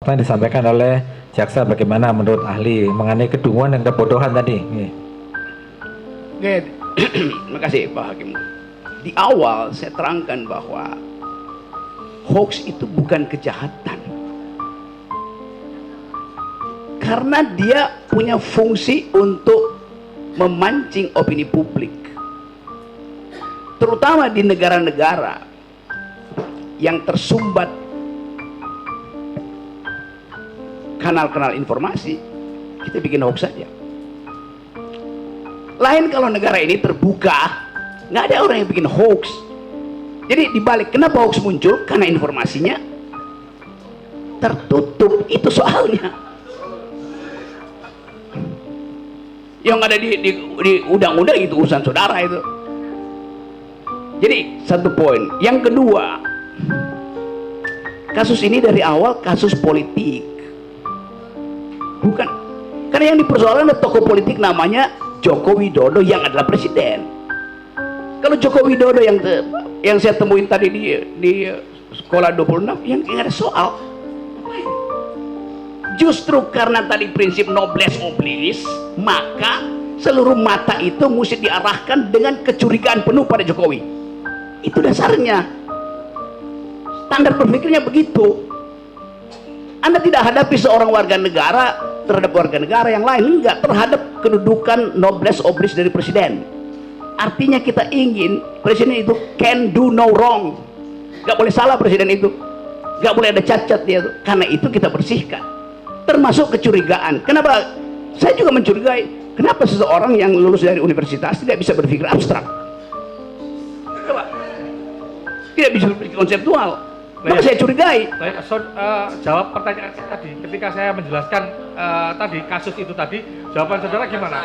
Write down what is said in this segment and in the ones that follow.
Apa yang disampaikan oleh jaksa bagaimana menurut ahli mengenai kedunguan dan kebodohan tadi? Oke, terima kasih Pak Hakim. Di awal saya terangkan bahwa hoax itu bukan kejahatan, karena dia punya fungsi untuk memancing opini publik, terutama di negara-negara yang tersumbat kanal-kanal informasi. Kita bikin hoax saja. Lain kalau negara ini terbuka, nggak ada orang yang bikin hoax. Jadi dibalik, kenapa hoax muncul? Karena informasinya tertutup, itu soalnya. Yang ada di undang-undang itu urusan saudara itu. Jadi satu poin. Yang kedua, kasus ini dari awal kasus politik. Bukan, karena yang dipersoalkan ada tokoh politik namanya Joko Widodo yang adalah presiden. Kalau Joko Widodo yang saya temuin tadi di sekolah 26 yang nggak ada soal. Justru karena tadi prinsip noblesse oblige, maka seluruh mata itu mesti diarahkan dengan kecurigaan penuh pada Jokowi. Itu dasarnya. Standar berpikirnya begitu. Anda tidak hadapi seorang warga negara terhadap warga negara yang lain, enggak, terhadap kedudukan noblesse oblige dari presiden. Artinya kita ingin presiden itu can do no wrong, nggak boleh salah presiden itu, nggak boleh ada cacat dia itu. Karena itu kita bersihkan, termasuk kecurigaan. Kenapa? Saya juga mencurigai, kenapa seseorang yang lulus dari universitas tidak bisa berpikir abstrak? Coba, tidak bisa berpikir konseptual. Maka saya curigai. Baik, jawab pertanyaan saya tadi. Ketika saya menjelaskan tadi kasus itu tadi, jawaban saudara gimana?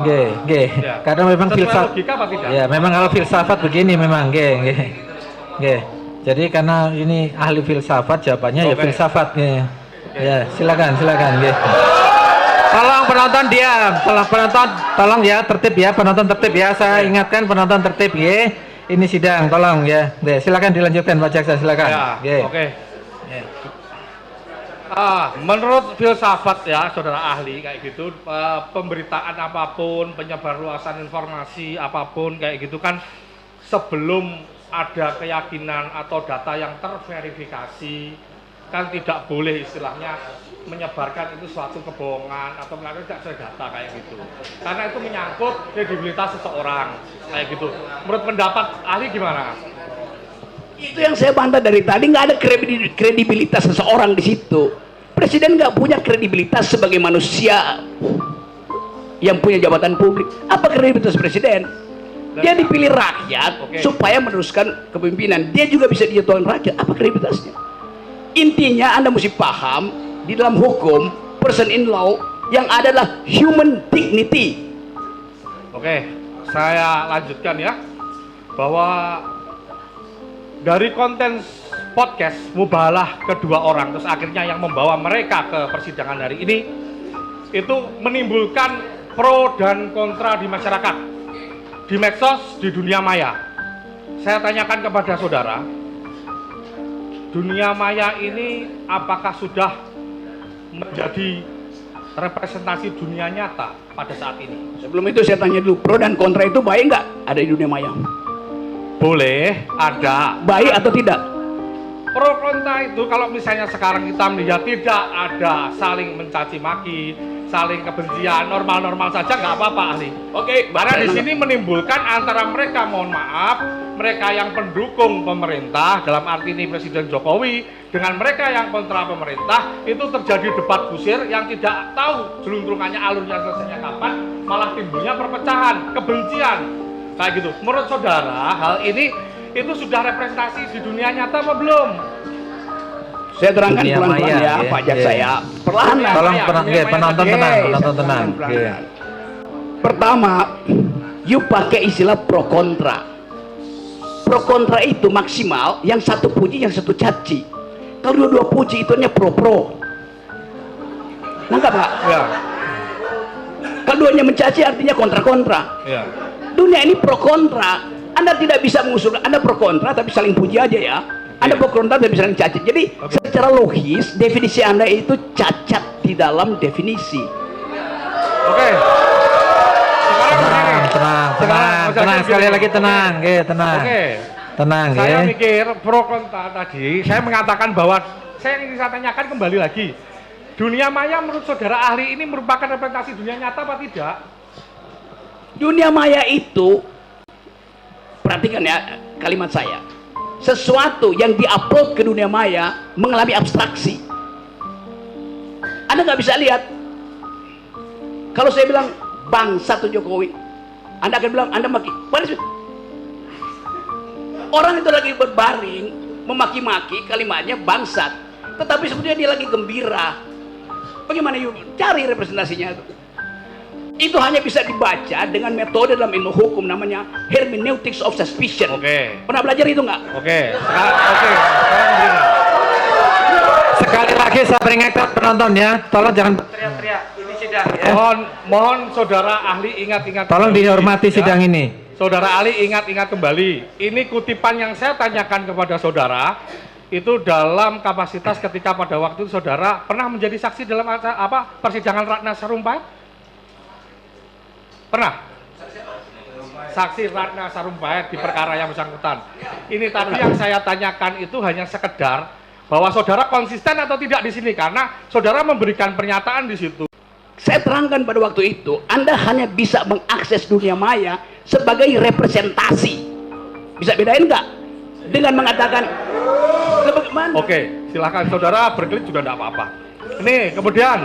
Ya. Karena memang filsafat. Logika apa tidak? Ya, memang kalau filsafat begini memang, Jadi karena ini ahli filsafat, jawabannya ya filsafat, Ya, silakan, Tolong penonton diam, tolong ya tertib ya, penonton tertib ya. Saya ingatkan penonton tertib ya. Ini sidang, tolong ya. Silakan dilanjutkan Pak Jaksa, silakan. Ya, oke. Menurut filsafat ya, saudara ahli kayak gitu, pemberitaan apapun, penyebarluasan informasi apapun kayak gitu kan, sebelum ada keyakinan atau data yang terverifikasi, kan tidak boleh istilahnya menyebarkan itu suatu kebohongan atau melakukan tidak sesuai data kayak gitu, karena itu menyangkut kredibilitas seseorang kayak gitu. Menurut pendapat ahli gimana? Itu yang saya bantah dari tadi, nggak ada kredibilitas seseorang di situ. Presiden nggak punya kredibilitas sebagai manusia yang punya jabatan publik. Apa kredibilitas presiden? Dia dipilih rakyat supaya meneruskan kepemimpinan. Dia juga bisa dijatuhkan rakyat. Apa kredibilitasnya? Intinya Anda mesti paham, di dalam hukum, person in law, yang adalah human dignity. Oke, saya lanjutkan ya, bahwa dari konten podcast mubahalah kedua orang, terus akhirnya yang membawa mereka ke persidangan hari ini, itu menimbulkan pro dan kontra di masyarakat, di medsos, di dunia maya. Saya tanyakan kepada saudara, dunia maya ini apakah sudah menjadi representasi dunia nyata pada saat ini? Sebelum itu saya tanya dulu, pro dan kontra itu baik nggak ada di dunia maya? Boleh, ada. Baik atau tidak? Pro kontra itu kalau misalnya sekarang kita melihat tidak ada saling mencaci maki, saling kebencian, normal-normal saja, nggak apa-apa ahli. Oke, Karena di sini menimbulkan antara mereka, mohon maaf, mereka yang pendukung pemerintah dalam arti ini Presiden Jokowi dengan mereka yang kontra pemerintah, itu terjadi debat kusir yang tidak tahu jeluntrungannya, alurnya selesainya kapan, malah timbulnya perpecahan, kebencian kayak gitu. Menurut saudara, hal ini itu sudah representasi di dunia nyata apa belum? Saya terangkan pelan-pelan ya, Pak Jaksa ya. Perlahan. Tolong penonton tenang. Pertama, you pakai istilah pro kontra. Pro kontra itu maksimal yang satu puji, yang satu caci. Kalau dua-dua puji itu hanya pro. Nangkap nggak? Ya. Kalau duanya mencaci artinya kontra-kontra. Ya. Dunia ini pro kontra. Anda tidak bisa mengusulkan Anda pro kontra tapi saling puji aja ya. Anda berkomentar dan bisa cacat. Jadi secara logis definisi Anda itu cacat di dalam definisi. Oke. Sekarang begini. Tenang, sekali lagi tenang, tenang. Oke. Tenang, Saya mikir pro kontra tadi, saya mengatakan bahwa saya ingin saya tanyakan kembali lagi. Dunia maya menurut saudara ahli ini merupakan representasi dunia nyata apa tidak? Dunia maya itu, perhatikan ya kalimat saya, sesuatu yang diupload ke dunia maya mengalami abstraksi. Anda nggak bisa lihat. Kalau saya bilang bangsa tuh Jokowi, Anda akan bilang Anda maki. Orang itu lagi berbaring memaki-maki, kalimatnya bangsat, tetapi sebetulnya dia lagi gembira. Bagaimana yuk cari representasinya itu? Itu hanya bisa dibaca dengan metode dalam ilmu hukum namanya hermeneutics of suspicion. Oke. Pernah belajar itu nggak? Oke. Sekarang begini. Sekali lagi saya peringatkan penonton ya, tolong jangan teriak-teriak. Ini sidang ya. Mohon saudara ahli ingat-ingat. Tolong kembali, dihormati ya. sidang ini. Saudara ahli ingat-ingat kembali. Ini kutipan yang saya tanyakan kepada saudara itu dalam kapasitas ketika pada waktu itu saudara pernah menjadi saksi dalam persidangan Ratna Sarumpait? Pernah? Saksi Ratna Sarumpait di perkara yang bersangkutan. Ini tadi yang saya tanyakan itu hanya sekedar bahwa saudara konsisten atau tidak di sini karena saudara memberikan pernyataan di situ. Saya terangkan pada waktu itu, Anda hanya bisa mengakses dunia maya sebagai representasi. Bisa bedain nggak? Dengan mengatakan, bagaimana? Oke, silahkan saudara berkelit juga tidak apa-apa. Ini kemudian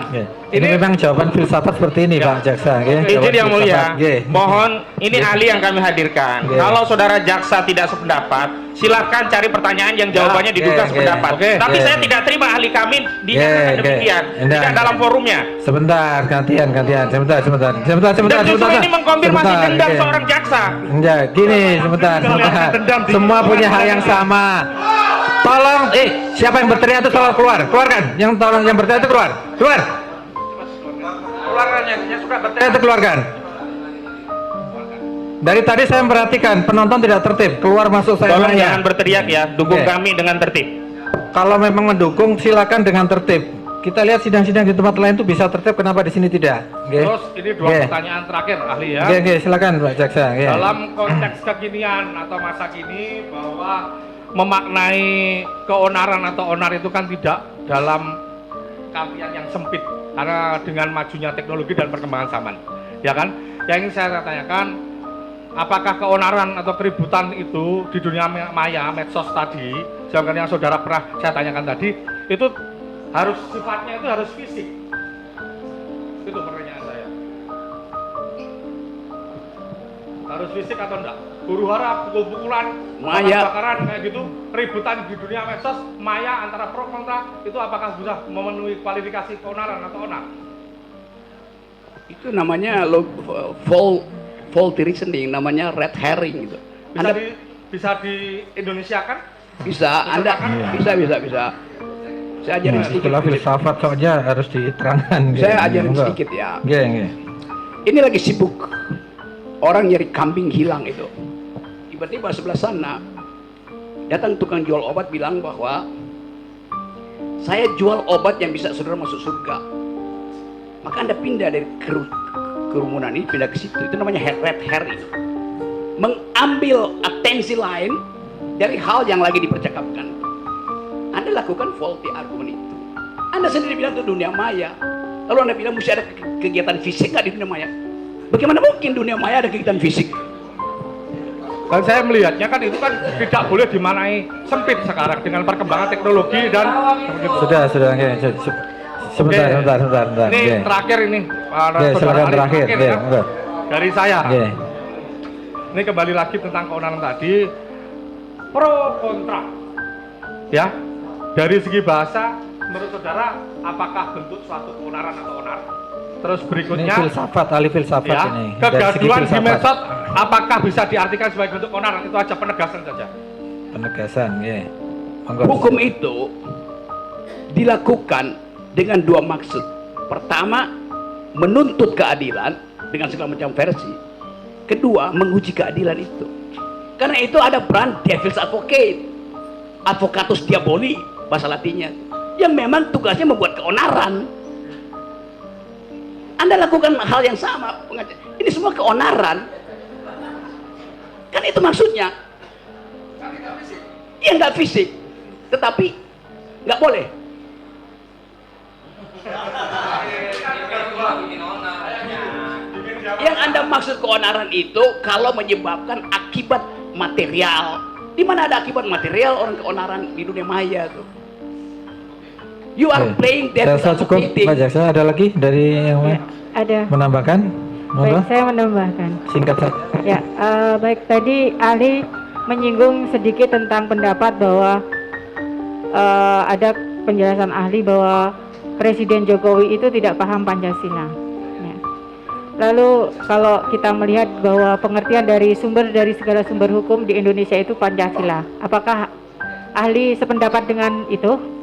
Ini memang jawaban filsafat seperti ini, Pak Jaksa. Izin yang mulia, mohon ini Nggih. ahli yang kami hadirkan. Nggih. Kalau saudara jaksa tidak sependapat, silahkan cari pertanyaan yang jawabannya diduga Nggih. sependapat. Oke. Tapi Nggih. saya tidak terima ahli kami Nggih, dinyatakan nggih. demikian, Nggih. tidak dalam forumnya. Sebentar, gantian. Sebentar. Dan justru ini mengkonfirmasi Sebentar, dendam nggih. seorang jaksa. Enggak, gini sebentar. Semua punya hal yang sama. Tolong, siapa yang berteriak itu tolong keluarkan. Yang berteriak itu keluar. Keluarkan yang suka berteriak itu keluarkan. Dari tadi saya memperhatikan penonton tidak tertib, keluar masuk saya. Tolong nanya. jangan berteriak ya, dukung Oke. kami dengan tertib. Kalau memang mendukung silakan dengan tertib. Kita lihat sidang-sidang di tempat lain itu bisa tertib, kenapa di sini tidak? Nggih. Terus ini dua Nggih. pertanyaan terakhir ahli ya. Oke, silakan Pak Jaksa. Nggih. Dalam konteks kekinian atau masa kini bahwa memaknai keonaran atau onar itu kan tidak dalam kalian yang sempit karena dengan majunya teknologi dan perkembangan zaman, ya kan? Yang ingin saya tanyakan, apakah keonaran atau keributan itu di dunia maya, medsos tadi, seperti yang saudara pernah saya tanyakan tadi, itu harus sifatnya itu harus fisik? Itu pertanyaan saya. Harus fisik atau enggak? Huru hara, pukul-pukulan, Maya. bakaran kayak gitu, keributan di dunia medsos, maya antara pro kontra, itu apakah bisa memenuhi kualifikasi keonaran atau onar? Itu namanya faulty reasoning, namanya red herring gitu. Anda Bisa di Indonesia kan? bisa, Anda bisa. Saya ajarin sedikit. Setelah filsafat soalnya harus diterangkan. Saya ajarin sedikit ya. Nggih. Ini lagi sibuk orang nyari kambing hilang itu. Tiba-tiba sebelah sana datang tukang jual obat bilang bahwa saya jual obat yang bisa saudara masuk surga. Maka Anda pindah dari kerumunan ini, pindah ke situ. Itu namanya red herring. Mengambil atensi lain dari hal yang lagi dipercakapkan. Anda lakukan faulty argument itu. Anda sendiri bilang itu dunia maya. Lalu Anda bilang mesti ada kegiatan fisik nggak di dunia maya? Bagaimana mungkin dunia maya ada kegiatan fisik? Dan saya melihatnya kan itu kan tidak boleh dimanai sempit sekarang dengan perkembangan teknologi dan Sudah. Nggih. Sebentar. Ini Nggih. terakhir ini para Nggih, saudara silakan ahli, terakhir. ya. Nggih, monggo. Dari saya. Nggih. Ini kembali lagi tentang keonaran tadi, pro kontra, ya. Dari segi bahasa, menurut saudara, apakah bentuk suatu keonaran atau onar? Terus Ini berikutnya, filsafat, ahli filsafat ya, ini. Dari segi kegaduhan di filsafat. medsos, apakah bisa diartikan sebagai bentuk keonaran? Itu aja penegasan saja. Penegasan, nggih. Monggo. Hukum itu dilakukan dengan dua maksud. Pertama, menuntut keadilan dengan segala macam versi. Kedua, menguji keadilan itu. Karena itu ada peran devil's advocate. advocatus diaboli bahasa Latinnya, yang memang tugasnya membuat keonaran. Anda lakukan hal yang sama, ini semua keonaran, kan itu maksudnya. Iya, nggak fisik, tetapi nggak boleh. Yang Anda maksud keonaran itu kalau menyebabkan akibat material. Di mana ada akibat material orang keonaran di dunia maya tuh. You are playing that Saya cukup, Pak Jaksa. Ada lagi dari yang lain? Ada. Menambahkan? Baik, saya menambahkan. Singkat saja. Ya, baik, tadi ahli menyinggung sedikit tentang pendapat bahwa ada penjelasan ahli bahwa Presiden Jokowi itu tidak paham Pancasila. Ya. Lalu kalau kita melihat bahwa pengertian dari sumber dari segala sumber hukum di Indonesia itu Pancasila, apakah ahli sependapat dengan itu?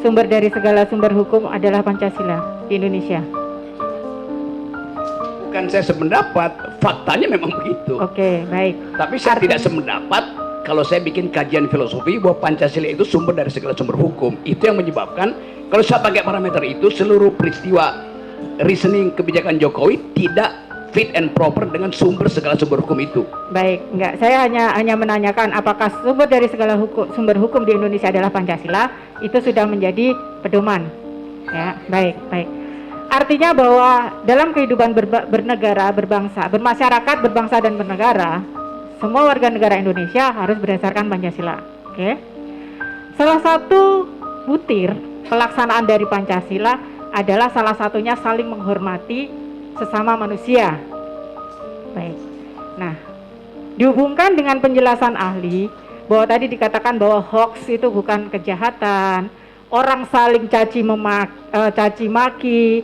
Sumber dari segala sumber hukum adalah Pancasila di Indonesia. Bukan saya sependapat, faktanya memang begitu. Oke, baik. Tapi saya tidak sependapat kalau saya bikin kajian filosofi bahwa Pancasila itu sumber dari segala sumber hukum. Itu yang menyebabkan kalau saya pakai parameter itu, seluruh peristiwa reasoning kebijakan Jokowi tidak fit and proper dengan sumber segala sumber hukum itu. Baik, enggak. Saya hanya menanyakan apakah sumber dari segala sumber hukum di Indonesia adalah Pancasila, itu sudah menjadi pedoman. Ya, baik. Artinya bahwa dalam kehidupan bernegara, berbangsa, bermasyarakat, berbangsa dan bernegara, semua warga negara Indonesia harus berdasarkan Pancasila. Oke. Salah satu butir pelaksanaan dari Pancasila adalah salah satunya saling menghormati sesama manusia. Baik. Nah, dihubungkan dengan penjelasan ahli bahwa tadi dikatakan bahwa hoax itu bukan kejahatan, orang saling caci maki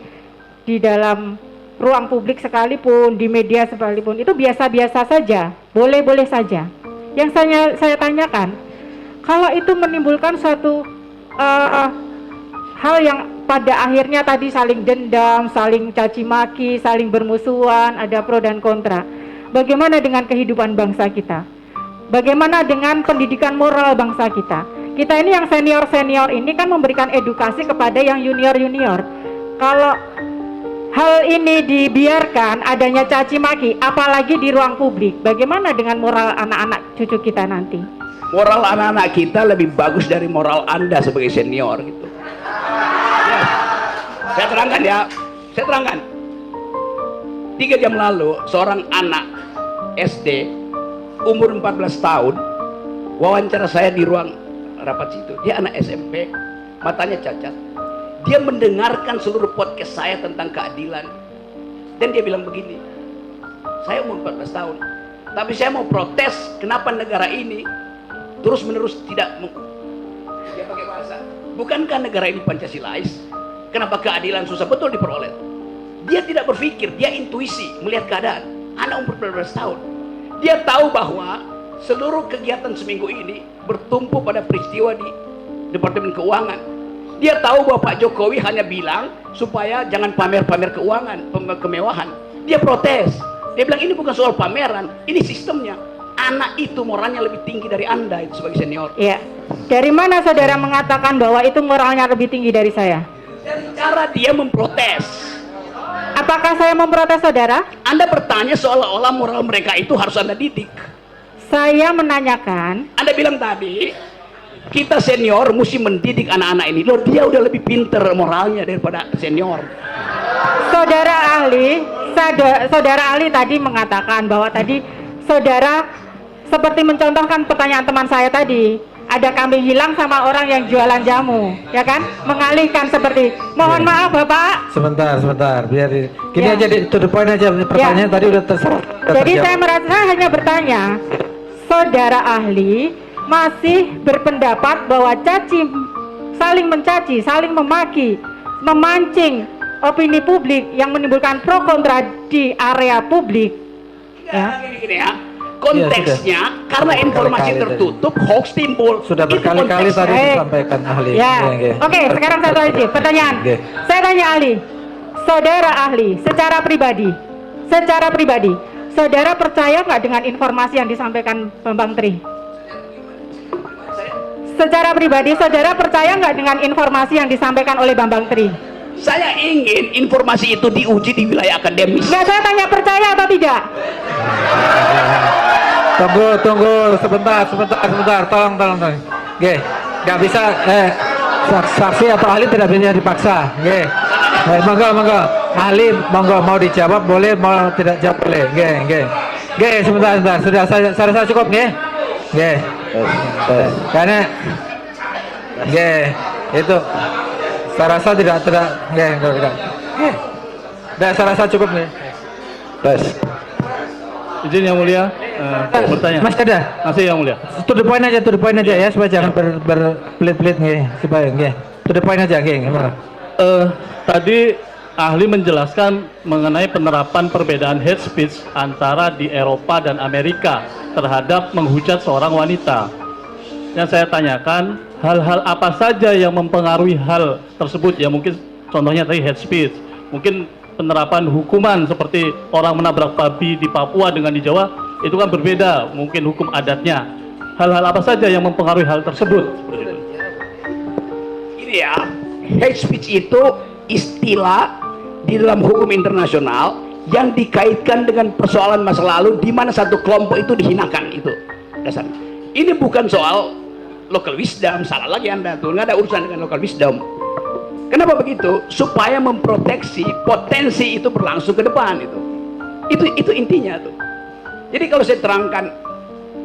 di dalam ruang publik sekalipun, di media sekalipun, itu biasa-biasa saja, boleh-boleh saja. Yang saya tanyakan, kalau itu menimbulkan suatu hal yang pada akhirnya tadi saling dendam, saling caci maki, saling bermusuhan, ada pro dan kontra. Bagaimana dengan kehidupan bangsa kita? Bagaimana dengan pendidikan moral bangsa kita? Kita ini yang senior-senior ini kan memberikan edukasi kepada yang junior-junior. Kalau hal ini dibiarkan adanya caci maki, apalagi di ruang publik, bagaimana dengan moral anak-anak cucu kita nanti? Moral anak-anak kita lebih bagus dari moral Anda sebagai senior gitu. Saya terangkan. 3 jam lalu seorang anak SD umur 14 tahun wawancara saya di ruang rapat situ. Dia anak SMP, matanya cacat. Dia mendengarkan seluruh podcast saya tentang keadilan. Dan dia bilang begini, saya umur 14 tahun, tapi saya mau protes kenapa negara ini terus menerus tidak dia pakai bahasa, bukankah negara ini Pancasilais? Kenapa keadilan susah betul diperoleh? Dia tidak berpikir, dia intuisi melihat keadaan. Anak umur 14 tahun, dia tahu bahwa seluruh kegiatan seminggu ini bertumpu pada peristiwa di Departemen Keuangan. Dia tahu bahwa Pak Jokowi hanya bilang supaya jangan pamer-pamer keuangan, kemewahan. Dia protes, dia bilang ini bukan soal pameran, ini sistemnya. Anak itu moralnya lebih tinggi dari Anda itu sebagai senior. Iya. Dari mana saudara mengatakan bahwa itu moralnya lebih tinggi dari saya? Dari cara dia memprotes. Apakah saya memprotes saudara? Anda bertanya seolah-olah moral mereka itu harus Anda didik. Saya menanyakan. Anda bilang tadi, kita senior mesti mendidik anak-anak ini. Loh, dia udah lebih pinter moralnya daripada senior. Saudara ahli tadi mengatakan bahwa tadi saudara seperti mencontohkan pertanyaan teman saya tadi. Ada kambing hilang sama orang yang jualan jamu, ya kan? Mengalihkan seperti, mohon maaf Bapak. Sebentar, biar gini Ya. aja, to the point aja. Pertanyaan tadi udah terserah. Jadi saya hanya bertanya, saudara ahli masih berpendapat bahwa saling mencaci, saling memaki, memancing opini publik yang menimbulkan pro kontra di area publik. Ya. Gini ya. Konteksnya karena informasi Berkali-kali tertutup, hoax timbul. Sudah Itu berkali-kali konteksnya. tadi disampaikan ahli. Ya. Oke. Oke, sekarang satu lagi pertanyaan. Oke. Saya tanya ahli, saudara ahli, secara pribadi, saudara percaya nggak dengan informasi yang disampaikan Bambang Tri? secara pribadi saudara percaya nggak dengan informasi yang disampaikan oleh Bambang Tri? Saya ingin informasi itu diuji di wilayah akademis. Nggak, saya tanya percaya atau tidak? Tunggu sebentar, tolong. Oke, nggak bisa, saksi atau ahli tidak bisa dipaksa. Oke, monggo, ahli monggo mau dijawab boleh, mau tidak jawab boleh. Oke, sebentar, sudah saya cukup, oke, karena, itu, saya rasa tidak, udah, saya rasa cukup, Izin yang mulia, bertanya. Mas ada? Masih yang mulia. To the point aja ya, supaya jangan berbelit-belit supaya to the point aja Tadi ahli menjelaskan mengenai penerapan perbedaan hate speech antara di Eropa dan Amerika terhadap menghujat seorang wanita. Yang saya tanyakan, hal-hal apa saja yang mempengaruhi hal tersebut? Ya mungkin contohnya tadi hate speech, mungkin penerapan hukuman seperti orang menabrak babi di Papua dengan di Jawa itu kan berbeda, mungkin hukum adatnya. Hal-hal apa saja yang mempengaruhi hal tersebut? Seperti itu. Ini ya, hate speech itu istilah di dalam hukum internasional yang dikaitkan dengan persoalan masa lalu di mana satu kelompok itu dihinakan, itu dasarnya. Ini bukan soal local wisdom, salah lagi Anda tuh, nggak ada urusan dengan local wisdom. Kenapa begitu? Supaya memproteksi potensi itu berlangsung ke depan itu. Itu intinya tuh. Jadi kalau saya terangkan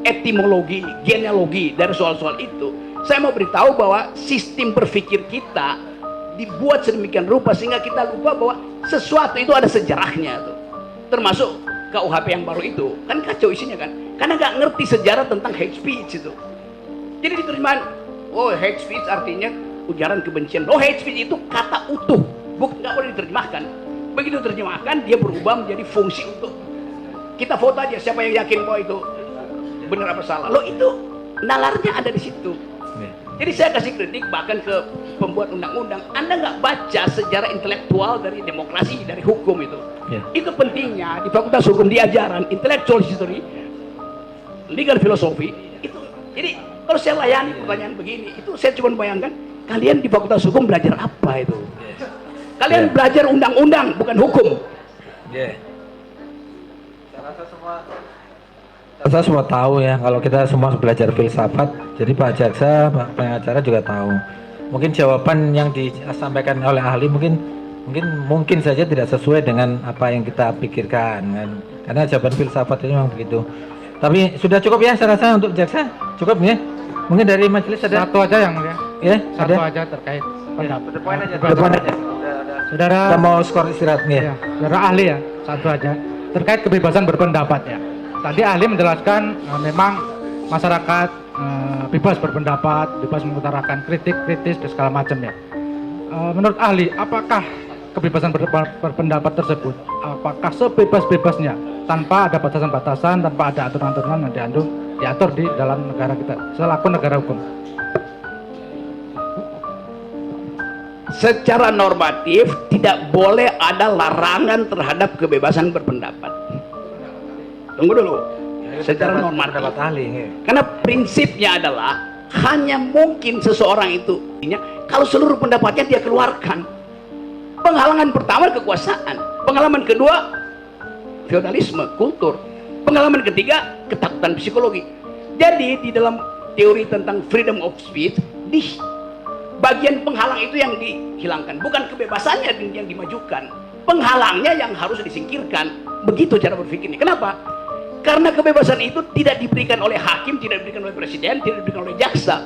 etimologi, genealogi dari soal-soal itu, saya mau beritahu bahwa sistem berpikir kita dibuat sedemikian rupa sehingga kita lupa bahwa sesuatu itu ada sejarahnya tuh. Termasuk KUHP yang baru itu, kan kacau isinya kan? Karena nggak ngerti sejarah tentang hate speech itu. Jadi diterjemahan, oh hate speech artinya ujaran kebencian. Oh, hate speech itu kata utuh, nggak boleh diterjemahkan. Begitu diterjemahkan, dia berubah menjadi fungsi untuk kita foto aja. Siapa yang yakin bahwa itu benar apa salah? Lo itu nalarnya ada di situ. Jadi saya kasih kritik bahkan ke pembuat undang-undang. Anda nggak baca sejarah intelektual dari demokrasi, dari hukum itu. Itu pentingnya di Fakultas Hukum diajaran intellectual history, legal philosophy. Itu. Jadi kalau saya layani pertanyaan begini, itu saya cuma bayangkan. Kalian di Fakultas Hukum belajar apa itu? Kalian belajar undang-undang, bukan hukum. Saya semua tahu ya, kalau kita semua belajar filsafat, jadi Pak Jaksa, Pak pengacara juga tahu. Mungkin jawaban yang disampaikan oleh ahli mungkin saja tidak sesuai dengan apa yang kita pikirkan, kan? Karena jawaban filsafat itu memang begitu. Tapi sudah cukup ya, saya rasa untuk Jaksa cukup ya. Mungkin dari majelis ada satu aja yang mulia. Ya, satu ada aja terkait pendapat. Depan aja. Saudara, kita mau skor istirahat nih. Ya, saudara ahli ya, satu aja terkait kebebasan berpendapat ya. Tadi ahli menjelaskan memang masyarakat bebas berpendapat, bebas mengutarakan kritis dan segala macam ya. Menurut ahli, apakah kebebasan berpendapat tersebut, apakah sebebas-bebasnya tanpa ada batasan-batasan, tanpa ada aturan-aturan yang diatur di dalam negara kita selaku negara hukum? Secara normatif tidak boleh ada larangan terhadap kebebasan berpendapat. Tunggu dulu. Secara normatif. Karena prinsipnya adalah hanya mungkin seseorang itu kalau seluruh pendapatnya dia keluarkan. Penghalangan pertama kekuasaan, pengalaman kedua feodalisme, kultur, pengalaman ketiga ketakutan psikologi. Jadi di dalam teori tentang freedom of speech, di bagian penghalang itu yang dihilangkan, bukan kebebasannya yang dimajukan, penghalangnya yang harus disingkirkan. Begitu cara berpikirnya. Kenapa? Karena kebebasan itu tidak diberikan oleh hakim, tidak diberikan oleh presiden, tidak diberikan oleh jaksa.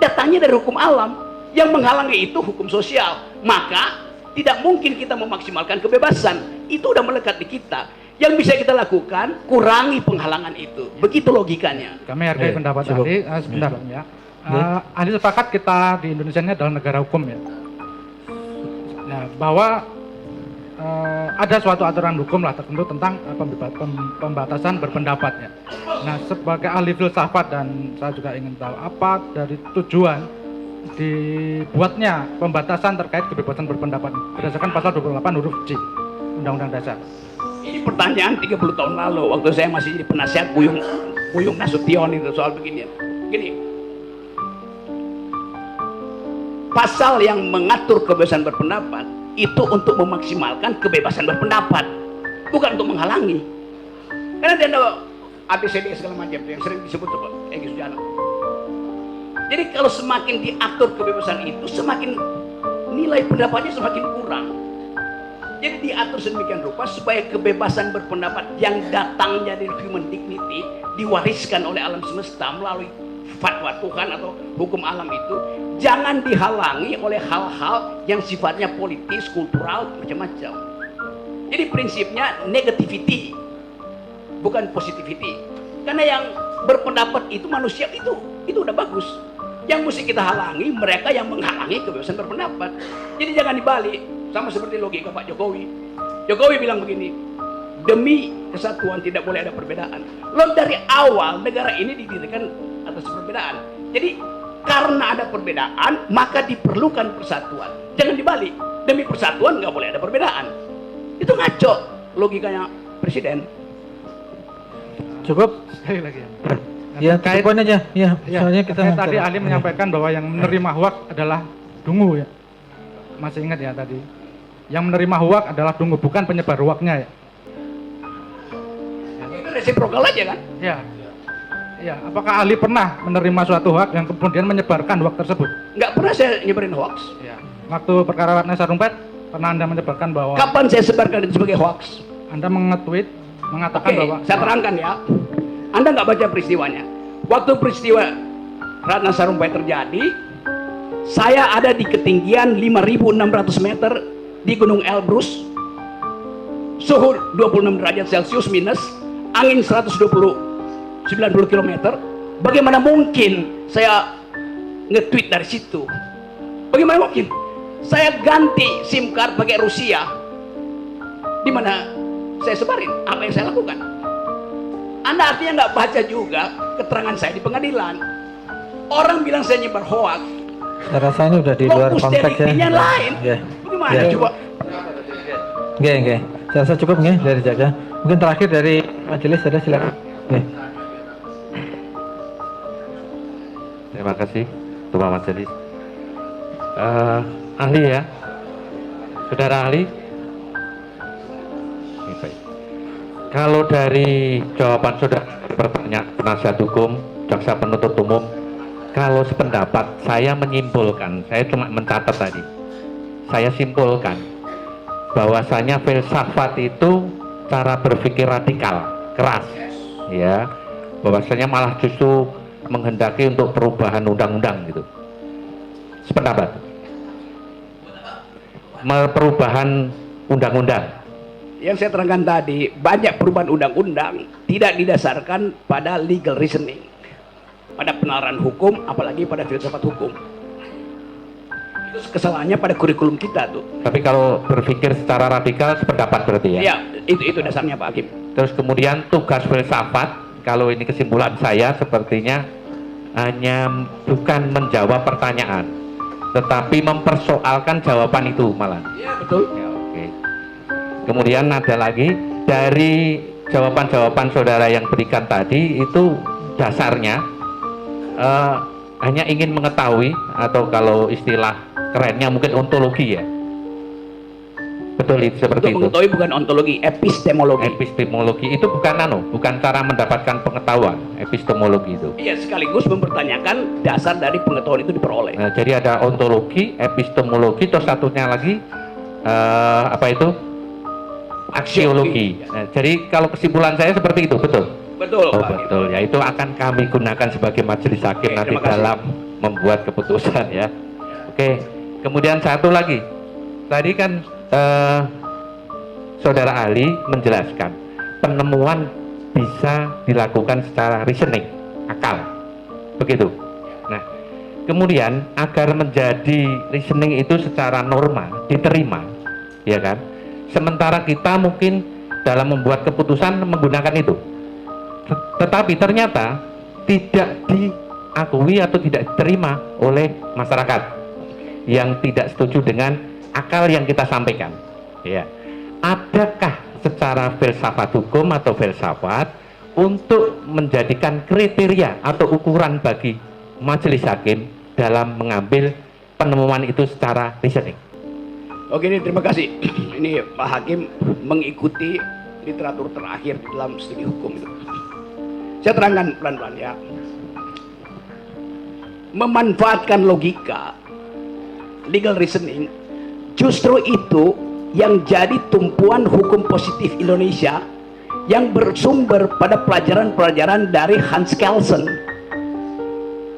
Datangnya dari hukum alam. Yang menghalangi itu hukum sosial. Maka tidak mungkin kita memaksimalkan kebebasan. Itu udah melekat di kita. Yang bisa kita lakukan, kurangi penghalangan itu. Begitu logikanya. Kami hargai pendapat ahli. Sebentar ya. Ahli sepakat kita di Indonesia ini adalah negara hukum ya. Nah, bahwa ada suatu aturan hukum lah tertentu tentang pembatasan berpendapatnya. Nah, sebagai ahli filsafat dan saya juga ingin tahu apa dari tujuan dibuatnya pembatasan terkait kebebasan berpendapat berdasarkan pasal 28 huruf C Undang-Undang Dasar. Ini pertanyaan 30 tahun lalu waktu saya masih jadi penasihat Buyung Nasution itu soal begini. Gini, pasal yang mengatur kebebasan berpendapat itu untuk memaksimalkan kebebasan berpendapat, bukan untuk menghalangi. Karena dia ada ABCD segala macam yang sering disebut Egy Sujana. Jadi kalau semakin diatur kebebasan itu, semakin nilai pendapatnya semakin kurang. Jadi diatur sedemikian rupa supaya kebebasan berpendapat yang datangnya dari human dignity diwariskan oleh alam semesta melalui fatwa Tuhan atau hukum alam itu jangan dihalangi oleh hal-hal yang sifatnya politis, kultural, macam-macam. Jadi prinsipnya negativity, bukan positivity. Karena yang berpendapat itu manusia itu udah bagus. Yang mesti kita halangi mereka yang menghalangi kebebasan berpendapat. Jadi jangan dibalik, sama seperti logika Pak Jokowi. Jokowi bilang begini, demi kesatuan tidak boleh ada perbedaan. Lalu dari awal negara ini didirikan atas perbedaan. Jadi karena ada perbedaan maka diperlukan persatuan. Jangan dibalik, demi persatuan nggak boleh ada perbedaan. Itu ngaco logikanya presiden. Cukup? Sekali lagi ya. Ya, Terkait- poin aja. Ya, Ya, soalnya kita terkait tadi bicara. ahli menyampaikan bahwa yang menerima hoak adalah dungu ya. Masih ingat ya tadi? Yang menerima hoak adalah dungu, bukan penyebar hoaknya ya. Itu resiprokal aja kan? Ya. Ya, apakah ahli pernah menerima suatu hoak yang kemudian menyebarkan hoak tersebut? Nggak pernah saya nyebarin hoax. Ya. Waktu perkara Ratna Sarumpait, pernah Anda menyebarkan bahwa Kapan saya sebarkan itu sebagai hoax? Anda mengetweet mengatakan Oke, bahwa saya terangkan ya. Anda nggak baca peristiwanya. Waktu peristiwa Ratna Sarumpait terjadi, saya ada di ketinggian 5.600 meter di Gunung Elbrus, suhu 26 derajat Celcius minus, angin 90 km. Bagaimana mungkin saya nge-tweet dari situ? Bagaimana mungkin? Saya ganti SIM card pakai Rusia. Di mana saya sebarin apa yang saya lakukan? Anda artinya nggak baca juga keterangan saya di pengadilan. Orang bilang saya nyebar hoax, Saya rasa ini udah di luar lokus konteks ya. deliktinya lain. Ya. Bagaimana Ya. coba? Oke. Saya rasa cukup nggih dari Jaga. Mungkin terakhir dari majelis ada silakan. Nggih. Terima kasih, Ketua Majelis. Ahli ya, saudara ahli. Ini baik. Kalau dari jawaban saudara pertanyaan penasihat hukum, jaksa penuntut umum, kalau sependapat saya menyimpulkan, saya cuma mencatat tadi. Saya simpulkan bahwasanya filsafat itu cara berpikir radikal, keras, ya. Bahwasanya malah justru menghendaki untuk perubahan undang-undang gitu. Sependapat. Perubahan undang-undang. Yang saya terangkan tadi, banyak perubahan undang-undang tidak didasarkan pada legal reasoning, pada penalaran hukum, apalagi pada filsafat hukum. Itu kesalahannya pada kurikulum kita tuh. Tapi kalau berpikir secara radikal sependapat berarti ya. Ya, itu dasarnya Pak Hakim. Terus kemudian tugas filsafat, kalau ini kesimpulan saya sepertinya hanya bukan menjawab pertanyaan, tetapi mempersoalkan jawaban itu malah. Iya, betul. Ya, oke. Kemudian ada lagi dari jawaban-jawaban saudara yang berikan tadi itu dasarnya hanya ingin mengetahui, atau kalau istilah kerennya mungkin ontologi ya. Betul itu seperti Untuk itu. mengetahui bukan ontologi, epistemologi. Epistemologi itu bukan cara mendapatkan pengetahuan. Epistemologi itu. Iya, sekaligus mempertanyakan dasar dari pengetahuan itu diperoleh. Nah, jadi ada ontologi, epistemologi, terus satunya lagi apa itu? Aksiologi. Nah, jadi kalau kesimpulan saya seperti itu, betul. Betul, Oh, Pak Hakim. betul ya, itu akan kami gunakan sebagai majelis hakim Oke, nanti terima kasih. dalam membuat keputusan ya. Oke, kemudian satu lagi, tadi kan saudara ahli menjelaskan penemuan bisa dilakukan secara reasoning, akal, begitu. Nah, kemudian agar menjadi reasoning itu secara norma diterima, ya kan? Sementara kita mungkin dalam membuat keputusan menggunakan itu. Tetapi ternyata tidak diakui atau tidak diterima oleh masyarakat yang tidak setuju dengan akal yang kita sampaikan. Ya, adakah secara filsafat hukum atau filsafat untuk menjadikan kriteria atau ukuran bagi majelis hakim dalam mengambil penemuan itu secara reasoning. Oke, ini terima kasih. Ini Pak Hakim mengikuti literatur terakhir di dalam studi hukum itu. Saya terangkan pelan-pelan ya. Memanfaatkan logika, legal reasoning, justru itu yang jadi tumpuan hukum positif Indonesia yang bersumber pada pelajaran-pelajaran dari Hans Kelsen.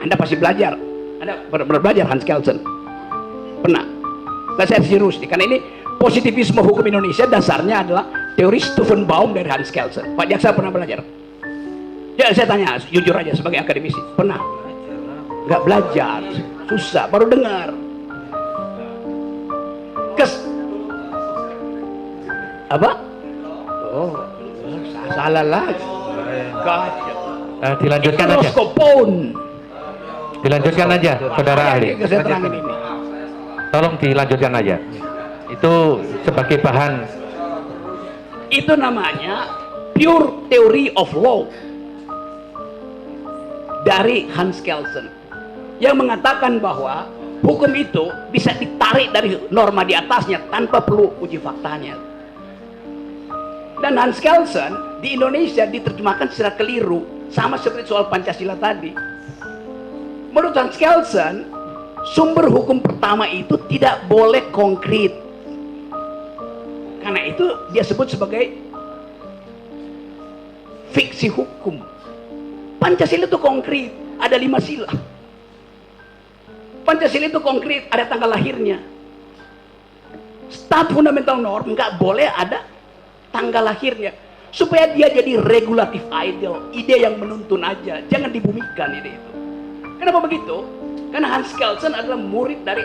Anda pasti belajar. Anda pernah belajar Hans Kelsen? Pernah? Nah, saya serius nih, karena ini positivisme hukum Indonesia dasarnya adalah teori Stephen Baum dari Hans Kelsen. Pak Jaksa pernah belajar? Ya, saya tanya, jujur aja sebagai akademisi, pernah? Nggak belajar, susah, baru dengar. Apa? Oh, salah lagi. Gajah. Dilanjutkan aja. Roskopon. Dilanjutkan aja, saudara ahli. Saya terangin ini. Tolong dilanjutkan aja. Itu sebagai bahan. Itu namanya pure theory of law dari Hans Kelsen yang mengatakan bahwa hukum itu bisa ditarik dari norma di atasnya tanpa perlu uji faktanya. Dan Hans Kelsen di Indonesia diterjemahkan secara keliru, sama seperti soal Pancasila tadi. Menurut Hans Kelsen, sumber hukum pertama itu tidak boleh konkret. Karena itu dia sebut sebagai fiksi hukum. Pancasila itu konkret, ada 5 sila. Pancasila itu konkret, ada tanggal lahirnya. Stat fundamental norm nggak boleh ada tanggal lahirnya, supaya dia jadi regulatif ideal, ide yang menuntun aja, jangan dibumikan ide itu. Kenapa begitu? Karena Hans Kelsen adalah murid dari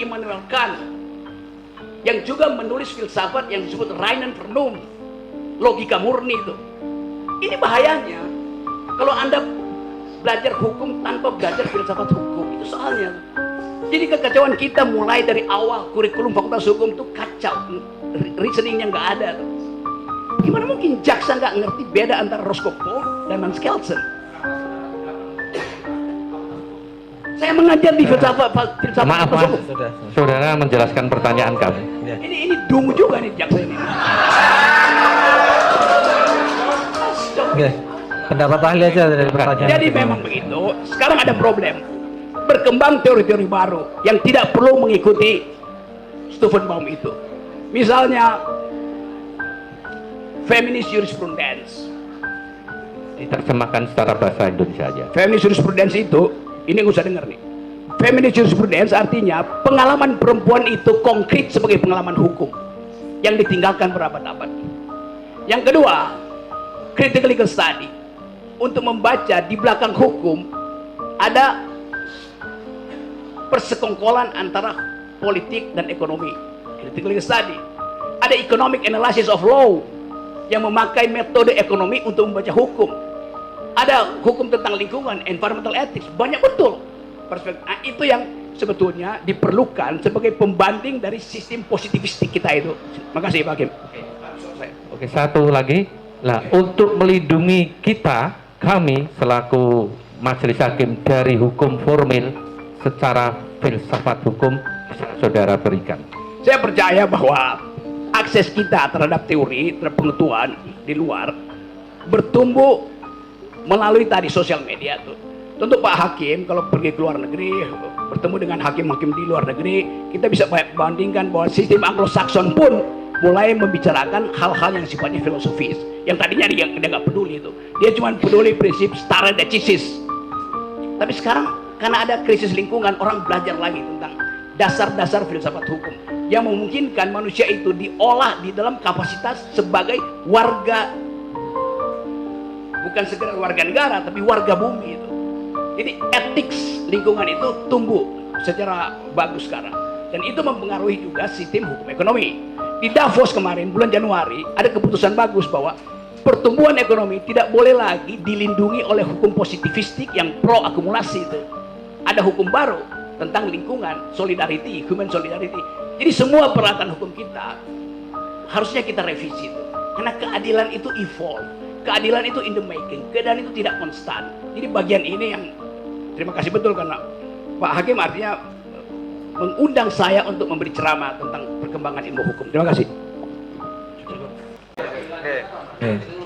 Immanuel Kant, yang juga menulis filsafat yang disebut Reinen Vernunft, logika murni itu. Ini bahayanya kalau Anda belajar hukum tanpa belajar filsafat hukum, itu soalnya. Jadi kekacauan kita mulai dari awal, kurikulum fakultas hukum itu kacau, reasoningnya nggak ada. Gimana mungkin jaksa nggak ngerti beda antara Roskopon dan Hans Kelsen? Saya mengajar di filsafat Maaf, fakultas hukum. saudara menjelaskan pertanyaan kami. Ini dungu juga nih jaksa ini. Oke, pendapat ahli aja dari pertanyaan. Jadi memang begitu. Sekarang ada problem. Berkembang teori-teori baru yang tidak perlu mengikuti Stephen Baum itu. Misalnya feminist jurisprudence. Diterjemahkan secara bahasa Indonesia aja. Feminist jurisprudence itu, ini nggak usah dengar nih. Feminist jurisprudence artinya pengalaman perempuan itu konkret sebagai pengalaman hukum yang ditinggalkan berabad-abad. Yang kedua, critical legal study. Untuk membaca di belakang hukum ada persekongkolan antara politik dan ekonomi. Critical legal study. Ada economic analysis of law yang memakai metode ekonomi untuk membaca hukum. Ada hukum tentang lingkungan, environmental ethics, banyak betul perspektif. Nah, itu yang sebetulnya diperlukan sebagai pembanding dari sistem positivistik kita itu. Makasih Pak Hakim. Oke, satu lagi. Nah, untuk melindungi kami selaku majelis hakim dari hukum formil secara filsafat hukum, saudara berikan. Saya percaya bahwa akses kita terhadap teori, terhadap pengetahuan di luar bertumbuh melalui tadi sosial media tuh. Tentu Pak Hakim kalau pergi ke luar negeri bertemu dengan hakim-hakim di luar negeri, kita bisa bandingkan bahwa sistem Anglo-Saxon pun mulai membicarakan hal-hal yang sifatnya filosofis. Yang tadinya dia nggak peduli itu, dia cuma peduli prinsip stare decisis. Tapi sekarang karena ada krisis lingkungan, orang belajar lagi tentang dasar-dasar filsafat hukum yang memungkinkan manusia itu diolah di dalam kapasitas sebagai warga, bukan sekedar warga negara tapi warga bumi itu. Jadi etik lingkungan itu tumbuh secara bagus sekarang, dan itu mempengaruhi juga sistem hukum ekonomi. Di Davos kemarin bulan Januari ada keputusan bagus bahwa pertumbuhan ekonomi tidak boleh lagi dilindungi oleh hukum positivistik yang pro akumulasi itu. Ada hukum baru tentang lingkungan, solidarity, human solidarity. Jadi semua peralatan hukum kita harusnya kita revisi itu. Karena keadilan itu evolve, keadilan itu in the making, keadilan itu tidak konstan. Jadi bagian ini yang terima kasih betul karena Pak Hakim artinya mengundang saya untuk memberi ceramah tentang perkembangan ilmu hukum. Terima kasih. Oke.